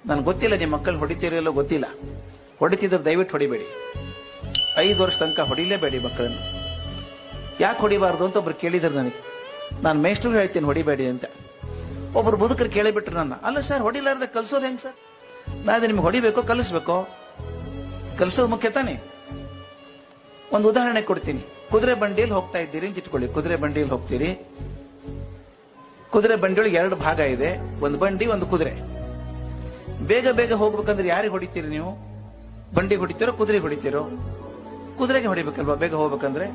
ನನ್ಗೆ ಗೊತ್ತಿಲ್ಲ ನಿಮ್ಮ ಮಕ್ಕಳು ಹೊಡಿತೀರಿಲ್ಲೋ ಗೊತ್ತಿಲ್ಲ. ಹೊಡಿತಿದ್ರೆ ದಯವಿಟ್ಟು ಹೊಡಿಬೇಡಿ. 5 ವರ್ಷ ತನಕ ಹೊಡಿಲೇಬೇಡಿ ಮಕ್ಕಳನ್ನು. ಯಾಕೆ ಹೊಡಿಬಾರ್ದು ಅಂತ ಒಬ್ರು ಕೇಳಿದ್ರು ನನಗೆ. ನಾನು ಮೇಷ್ಟ್ರು ಹೇಳ್ತೀನಿ ಹೊಡಿಬೇಡಿ ಅಂತ. ಒಬ್ರು ಮುದುಕರು ಕೇಳಿಬಿಟ್ರು ನನ್ನ. ಅಲ್ಲ ಸರ್, ಹೊಡಿಲಾರ್ದೆ ಕಲ್ಸೋದು ಹೆಂಗ್ ಸರ್? ನಾನು ನಿಮ್ಗೆ ಹೊಡಿಬೇಕೋ ಕಲಿಸ್ಬೇಕೋ? ಕಲಿಸೋದು ಮುಖ್ಯ ತಾನೆ. ಒಂದು ಉದಾಹರಣೆ ಕೊಡ್ತೀನಿ. ಕುದುರೆ ಬಂಡಿಯಲ್ಲಿ ಹೋಗ್ತಾ ಇದ್ದೀರಿ ಅಂತ ಇಟ್ಕೊಳ್ಳಿ. ಕುದುರೆ ಬಂಡಿಯಲ್ಲಿ ಹೋಗ್ತೀರಿ. ಕುದುರೆ ಬಂಡಿಯೊಳಗೆ 2 ಭಾಗ ಇದೆ, ಒಂದು ಬಂಡಿ ಒಂದು ಕುದುರೆ. ಬೇಗ ಬೇಗ ಹೋಗ್ಬೇಕಂದ್ರೆ ಯಾರಿಗೆ ಹೊಡಿತೀರಿ ನೀವು? ಬಂಡಿ ಹೊಡಿತೀರೋ ಕುದುರೆ ಹೊಡಿತೀರೋ? ಕುದುರೆಗೆ ಹೊಡಿಬೇಕಲ್ವಾ ಬೇಗ ಹೋಗ್ಬೇಕಂದ್ರೆ.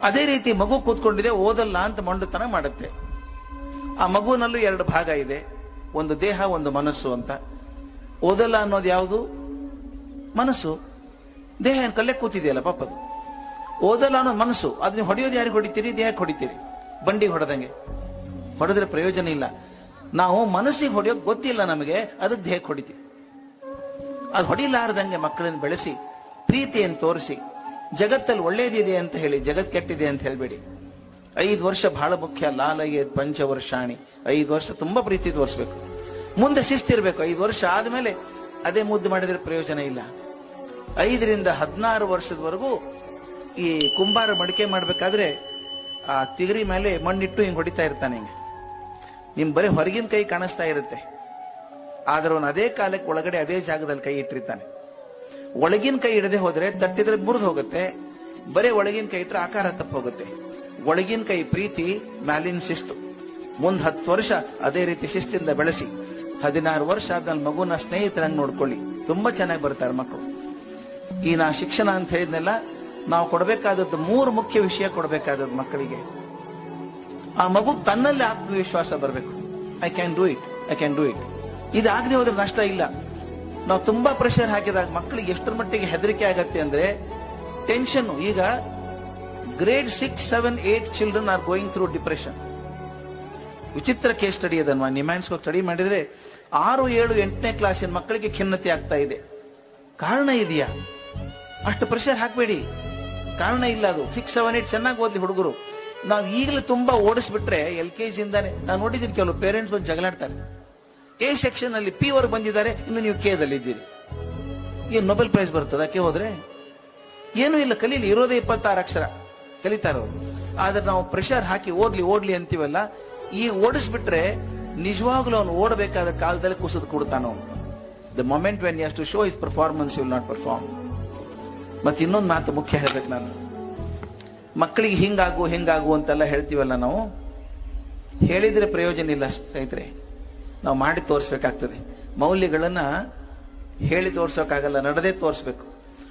ಅದೇ ರೀತಿ ಮಗು ಕೂತ್ಕೊಂಡಿದೆ, ಓದಲ್ಲ ಅಂತ ಮೊಂಡುತನ ಮಾಡುತ್ತೆ. ಆ ಮಗುವಿನಲ್ಲೂ 2 ಭಾಗ ಇದೆ, ಒಂದು ದೇಹ ಒಂದು ಮನಸ್ಸು ಅಂತ. ಓದಲ್ಲ ಅನ್ನೋದು ಯಾವುದು? ಮನಸ್ಸು. ದೇಹ ಏನು ಕಲ್ಲೆ ಕೂತಿದೆಯಲ್ಲ ಪಾಪದು. ಓದಲ್ಲ ಅನ್ನೋದು ಮನಸ್ಸು. ಅದ್ ನೀವು ಹೊಡೆಯೋದು ಯಾರಿಗೆ ಹೊಡಿತೀರಿ? ದೇಹಕ್ಕೆ ಹೊಡಿತೀರಿ. ಬಂಡಿ ಹೊಡೆದಂಗೆ. ಹೊಡೆದ್ರೆ ಪ್ರಯೋಜನ ಇಲ್ಲ. ನಾವು ಮನಸ್ಸಿಗೆ ಹೊಡೆಯೋಕೆ ಗೊತ್ತಿಲ್ಲ ನಮಗೆ, ಅದಕ್ಕೆ ದೇಹಕ್ಕೆ ಹೊಡಿತೀವಿ. ಅದು ಹೊಡಿಲಾರ್ದಂಗೆ ಮಕ್ಕಳನ್ನು ಬೆಳೆಸಿ ಪ್ರೀತಿಯನ್ನು ತೋರಿಸಿ, ಜಗತ್ತಲ್ಲಿ ಒಳ್ಳೇದಿದೆ ಅಂತ ಹೇಳಿ, ಜಗತ್ ಕೆಟ್ಟಿದೆ ಅಂತ ಹೇಳ್ಬೇಡಿ. 5 ವರ್ಷ ಬಹಳ ಮುಖ್ಯ. ಲಾಲಯೇ ಪಂಚವರ್ಷಾಣಿ. 5 ವರ್ಷ ತುಂಬಾ ಪ್ರೀತಿ ತೋರಿಸ್ಬೇಕು. ಮುಂದೆ ಶಿಸ್ತಿರ್ಬೇಕು. 5 ವರ್ಷ ಆದ್ಮೇಲೆ ಅದೇ ಮುದ್ದು ಮಾಡಿದ್ರೆ ಪ್ರಯೋಜನ ಇಲ್ಲ. 5 ರಿಂದ 16 ವರ್ಷದವರೆಗೂ ಈ ಕುಂಬಾರ ಮಡಿಕೆ ಮಾಡ್ಬೇಕಾದ್ರೆ ಆ ತಿಗರಿ ಮೇಲೆ ಮಣ್ಣಿಟ್ಟು ಹಿಂಗ್ ಹೊಡಿತಾ ಇರ್ತಾನೆ. ಹಿಂಗೆ ನಿಮ್ ಬರೀ ಹೊರಗಿನ ಕೈ ಕಾಣಿಸ್ತಾ ಇರುತ್ತೆ, ಆದ್ರೆ ಅವನು ಅದೇ ಕಾಲಕ್ಕೆ ಒಳಗಡೆ ಅದೇ ಜಾಗದಲ್ಲಿ ಕೈ ಇಟ್ಟಿರ್ತಾನೆ. ಒಳಗಿನ ಕೈ ಇಡದೆ ಹೋದ್ರೆ ತಟ್ಟಿದ್ರೆ ಮುರಿದು ಹೋಗುತ್ತೆ, ಬರೀ ಒಳಗಿನ ಕೈ ಇಟ್ಟರೆ ಆಕಾರ ತಪ್ಪು ಹೋಗುತ್ತೆ. ಒಳಗಿನ ಕೈ ಪ್ರೀತಿ, ಮ್ಯಾಲಿನ ಶಿಸ್ತು. ಮುಂದ್ 10 ವರ್ಷ ಅದೇ ರೀತಿ ಶಿಸ್ತಿಂದ ಬೆಳೆಸಿ 16 ವರ್ಷ ಆದ್ಮೇಲೆ ಮಗುನ ಸ್ನೇಹಿತರಂಗ್ ನೋಡ್ಕೊಳ್ಳಿ. ತುಂಬಾ ಚೆನ್ನಾಗಿ ಬರ್ತಾರೆ ಮಕ್ಕಳು. ಈ ನಾ ಶಿಕ್ಷಣ ಅಂತ ಹೇಳಿದ್ನೆಲ್ಲ ನಾವು ಕೊಡಬೇಕಾದದ್ದು 3 ಮುಖ್ಯ ವಿಷಯ ಕೊಡಬೇಕಾದದ್ದು ಮಕ್ಕಳಿಗೆ. ಆ ಮಗು ತನ್ನಲ್ಲಿ ಆತ್ಮವಿಶ್ವಾಸ ಬರಬೇಕು. I can do it, I can do it. ಇದಾಗದೆ ಹೋದ್ರೆ ನಷ್ಟ ಇಲ್ಲ. ನಾವು ತುಂಬಾ ಪ್ರೆಷರ್ ಹಾಕಿದಾಗ ಮಕ್ಕಳಿಗೆ ಎಷ್ಟರ ಮಟ್ಟಿಗೆ ಹೆದರಿಕೆ ಆಗತ್ತೆ ಅಂದ್ರೆ ಟೆನ್ಷನ್. ಈಗ grade 6, 7, 8 children are going through depression. ವಿಚಿತ್ರ ಕೇಸ್ ಸ್ಟಡಿ ಅದನ್ವಾ ನಿಮ್ಯಾನ್ಸ್ ಸ್ಟಡಿ ಮಾಡಿದ್ರೆ 6, 7, 8ನೇ ಕ್ಲಾಸಿನ ಮಕ್ಕಳಿಗೆ ಖಿನ್ನತೆ ಆಗ್ತಾ ಇದೆ. ಕಾರಣ ಇದೆಯಾ? ಅಷ್ಟು ಪ್ರೆಷರ್ ಹಾಕಬೇಡಿ. ಕಾರಣ ಇಲ್ಲ. ಅದು 6, 7, 8 ಚೆನ್ನಾಗಿ ಓದ್ಲಿ ಹುಡುಗರು. ನಾವು ಈಗಲೇ ತುಂಬಾ ಓಡಿಸ್ಬಿಟ್ರೆ LKG ಇಂದಾನೆ ನಾನು ನೋಡಿದ್ದೀನಿ ಕೆಲವು ಪೇರೆಂಟ್ಸ್ ಬಂದು ಜಗಳಾಡ್ತಾರೆ. A ಸೆಕ್ಷನ್ ಅಲ್ಲಿ P ವರ್ಗ ಬಂದಿದ್ದಾರೆ, ಇನ್ನು ನೀವು K ದಲ್ಲಿ ಇದ್ದೀರಿ. ಏನ್ ನೊಬೆಲ್ ಪ್ರೈಸ್ ಬರ್ತದ ಕೆ ಹೋದ್ರೆ? ಏನೂ ಇಲ್ಲ, ಕಲೀಲಿ. ಇರೋದೇ 26 ಅಕ್ಷರ ಕಲಿತಾರವ್ರು. ಆದ್ರೆ ನಾವು ಪ್ರೆಷರ್ ಹಾಕಿ ಓದ್ಲಿ ಅಂತೀವಲ್ಲ, ಈ ಓಡಿಸ್ಬಿಟ್ರೆ ನಿಜವಾಗ್ಲೂ ಅವನು ಓಡಬೇಕಾದ ಕಾಲದಲ್ಲಿ ಕುಸಿದು ಕೊಡ್ತಾನೋ. The moment when has to show his performance will not perform. ಮತ್ತೆ ಇನ್ನೊಂದು ಮಾತು ಮುಖ್ಯ ಹೇಳ್ಬೇಕು ನಾನು. ಮಕ್ಕಳಿಗೆ ಹಿಂಗಾಗು ಅಂತೆಲ್ಲ ಹೇಳ್ತೀವಲ್ಲ ನಾವು, ಹೇಳಿದ್ರೆ ಪ್ರಯೋಜನ ಇಲ್ಲ ಸ್ನೇಹಿತರೆ. ನಾವು ಮಾಡಿ ತೋರಿಸ್ಬೇಕಾಗ್ತದೆ. ಮೌಲ್ಯಗಳನ್ನ ಹೇಳಿ ತೋರ್ಸೋಕ್ಕಾಗಲ್ಲ, ನಡೆದೇ ತೋರಿಸ್ಬೇಕು.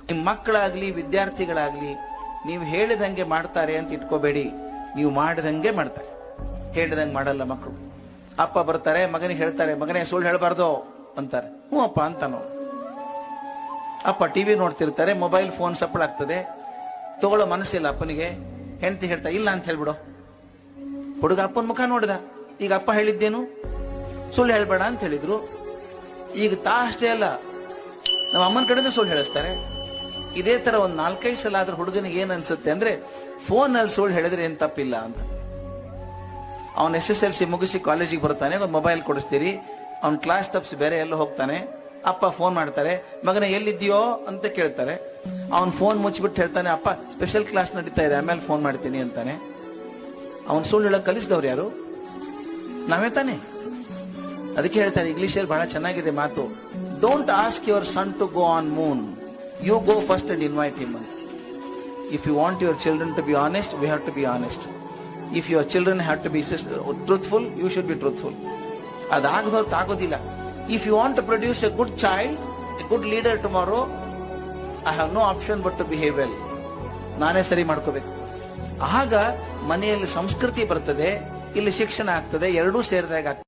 ನಿಮ್ ಮಕ್ಕಳಾಗ್ಲಿ ವಿದ್ಯಾರ್ಥಿಗಳಾಗ್ಲಿ ನೀವು ಹೇಳಿದಂಗೆ ಮಾಡ್ತಾರೆ ಅಂತ ಇಟ್ಕೋಬೇಡಿ. ನೀವು ಮಾಡಿದಂಗೆ ಮಾಡ್ತಾರೆ, ಹೇಳಿದಂಗೆ ಮಾಡಲ್ಲ ಮಕ್ಕಳು. ಅಪ್ಪ ಬರ್ತಾರೆ, ಮಗನಿಗೆ ಹೇಳ್ತಾರೆ, ಮಗನೇ ಸುಳ್ಳು ಹೇಳಬಾರ್ದು ಅಂತಾರೆ. ಹ್ಞೂ ಅಪ್ಪ ಅಂತಾನೋ. ಅಪ್ಪ ಟಿವಿ ನೋಡ್ತಿರ್ತಾರೆ, ಮೊಬೈಲ್ ಫೋನ್ ಸಪ್ಪಳಾಗ್ತದೆ, ತಗೊಳ್ಳೋ ಮನಸ್ಸಿಲ್ಲ ಅಪ್ಪನಿಗೆ. ಹೆಂಡತಿ ಹೇಳ್ತಾ ಇಲ್ಲ ಅಂತ ಹೇಳ್ಬಿಡು. ಹುಡುಗ ಅಪ್ಪನ ಮುಖ ನೋಡಿದ. ಈಗ ಅಪ್ಪ ಹೇಳಿದ್ದೇನು? ಸುಳ್ಳು ಹೇಳ್ಬೇಡ ಅಂತ ಹೇಳಿದ್ರು. ಈಗ ಅಷ್ಟೇ ಅಲ್ಲ, ನಮ್ಮ ಅಮ್ಮನ ಕಡೆಯಿಂದ ಸುಳ್ಳು ಹೇಳಿಸ್ತಾರೆ. ಇದೇ ತರ ಒಂದ್ 4-5 ಸಲ ಆದ್ರೂ ಹುಡುಗನಿಗೆ ಏನ್ ಅನ್ಸುತ್ತೆ ಅಂದ್ರೆ ಫೋನ್ ಅಲ್ಲಿ ಸುಳ್ಳು ಹೇಳಿದ್ರೆ ಏನ್ ತಪ್ಪಿಲ್ಲ ಅಂತ. ಅವನ್ SSLC ಮುಗಿಸಿ ಕಾಲೇಜಿಗೆ ಬರ್ತಾನೆ, ಒಂದು ಮೊಬೈಲ್ ಕೊಡಿಸ್ತೀರಿ. ಅವ್ನ್ ಕ್ಲಾಸ್ ತಪ್ಪಿಸಿ ಬೇರೆ ಎಲ್ಲೋ ಹೋಗ್ತಾನೆ. ಅಪ್ಪ ಫೋನ್ ಮಾಡ್ತಾರೆ, ಮಗನ ಎಲ್ಲಿದ್ಯೋ ಅಂತ ಕೇಳ್ತಾರೆ. ಅವನ್ ಫೋನ್ ಮುಚ್ಚಿಬಿಟ್ಟು ಹೇಳ್ತಾನೆ, ಅಪ್ಪ ಸ್ಪೆಷಲ್ ಕ್ಲಾಸ್ ನಡೀತಾ ಇದೆ, ಆಮೇಲೆ ಫೋನ್ ಮಾಡ್ತೀನಿ ಅಂತಾನೆ. ಅವನ್ ಸುಳ್ಳು ಹೇಳಕ್ ಕಲಿಸಿದವ್ರು ಯಾರು? ನಾವೇ ತಾನೆ. ಅದಕ್ಕೆ ಹೇಳ್ತಾರೆ ಇಂಗ್ಲಿಷಲ್ಲಿ ಬಹಳ ಚೆನ್ನಾಗಿದೆ ಮಾತು. Don't ask your son to go on moon, you go first and invite him. If you want your children to be honest, we have to be honest. If your children have to be truthful, you should be truthful. ಆಗೋದಿಲ್ಲ. If you want to produce a good child, a good leader tomorrow, I have no option but to behave well. ನಾನೇ ಸರಿ ಮಾಡ್ಕೋಬೇಕು. ಆಗ ಮನೆಯಲ್ಲಿ ಸಂಸ್ಕೃತಿ ಬರ್ತದೆ, ಇಲ್ಲಿ ಶಿಕ್ಷಣ ಆಗ್ತದೆ, ಎರಡೂ ಸೇರಿದಾಗ ಆಗ್ತದೆ.